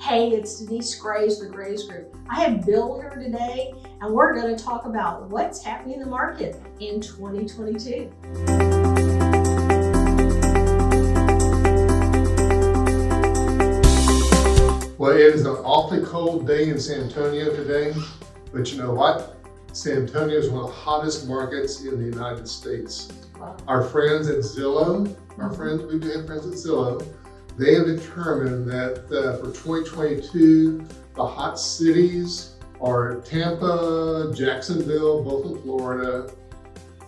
Hey, it's Denise Graves, the Graves Group. I have Bill here today, and we're going to talk about what's happening in the market in 2022. Well, it is an awfully cold day in San Antonio today, but you know what? San Antonio is one of the hottest markets in the United States. Wow. Our friends at Zillow, we do have friends at Zillow, they have determined that for 2022, the hot cities are Tampa, Jacksonville, both in Florida,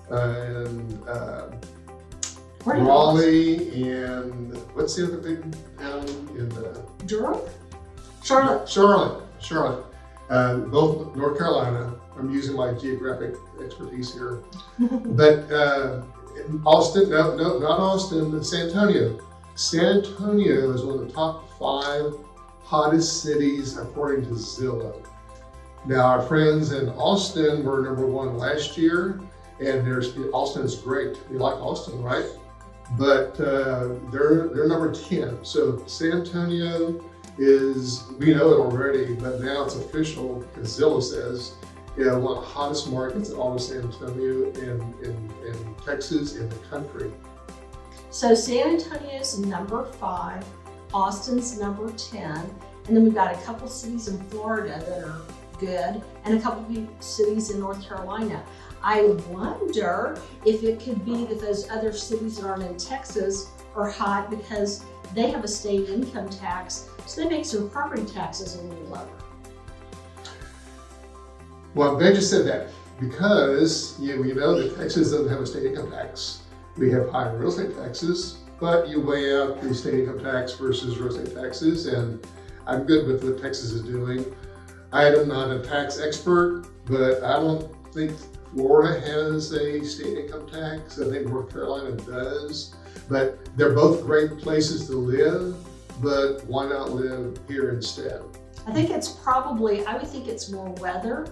and Raleigh, and what's the other big town in Durham? Charlotte. Charlotte. Both North Carolina. I'm using my geographic expertise here. But Austin, no, not Austin, San Antonio. San Antonio is one of the top 5 hottest cities according to Zillow. Now, our friends in Austin were #1 last year, and Austin is great. We like Austin, right? But they're number 10. So San Antonio is, we know it already, but now it's official because Zillow says, one of the hottest markets in all of San Antonio in Texas, in the country. So San Antonio's number 5, Austin's number 10, and then we've got a couple cities in Florida that are good, and a couple cities in North Carolina. I wonder if it could be that those other cities that aren't in Texas are hot because they have a state income tax, so they make their property taxes a little lower. Well, they just said that because we know that Texas doesn't have a state income tax. We have high real estate taxes, but you weigh out the state income tax versus real estate taxes, and I'm good with what Texas is doing. I am not a tax expert, but I don't think Florida has a state income tax. I think North Carolina does, but they're both great places to live, but why not live here instead? I think it's probably, I would think it's more weather,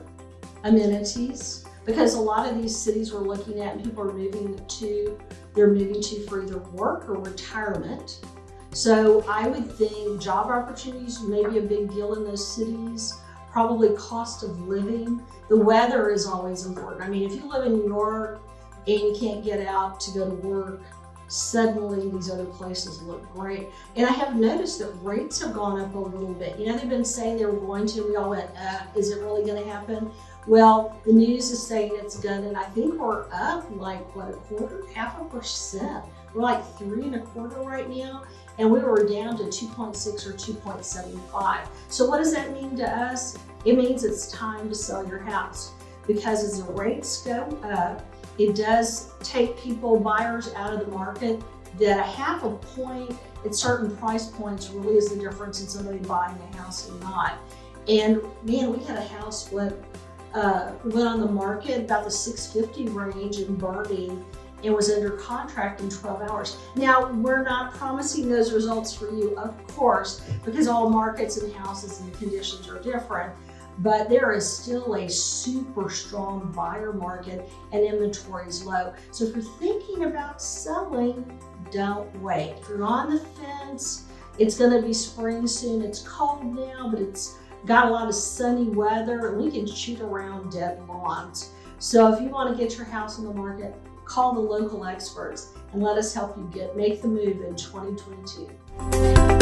amenities, because a lot of these cities we're looking at and people are moving to for either work or retirement. So I would think job opportunities may be a big deal in those cities, probably cost of living. The weather is always important. I mean, if you live in New York and you can't get out to go to work, suddenly these other places look great. And I have noticed that rates have gone up a little bit. You know, they've been saying they were going to, we all went, is it really gonna happen? Well, the news is saying it's done, and I think we're up like, what, half a percent. We're like 3 1/4 right now, and we were down to 2.6 or 2.75. So what does that mean to us? It means it's time to sell your house, because as the rates go up, it does take buyers out of the market. That a half a point at certain price points really is the difference in somebody buying a house and not. And man, we had a house went on the market about the 650 range in Burning and was under contract in 12 hours. Now, we're not promising those results for you, of course, because all markets and houses and conditions are different, but there is still a super strong buyer market and inventory is low. So if you're thinking about selling, don't wait. If you're on the fence, it's gonna be spring soon. It's cold now, but it's got a lot of sunny weather, and we can shoot around dead lawns. So if you want to get your house on the market, call the local experts and let us help you make the move in 2022.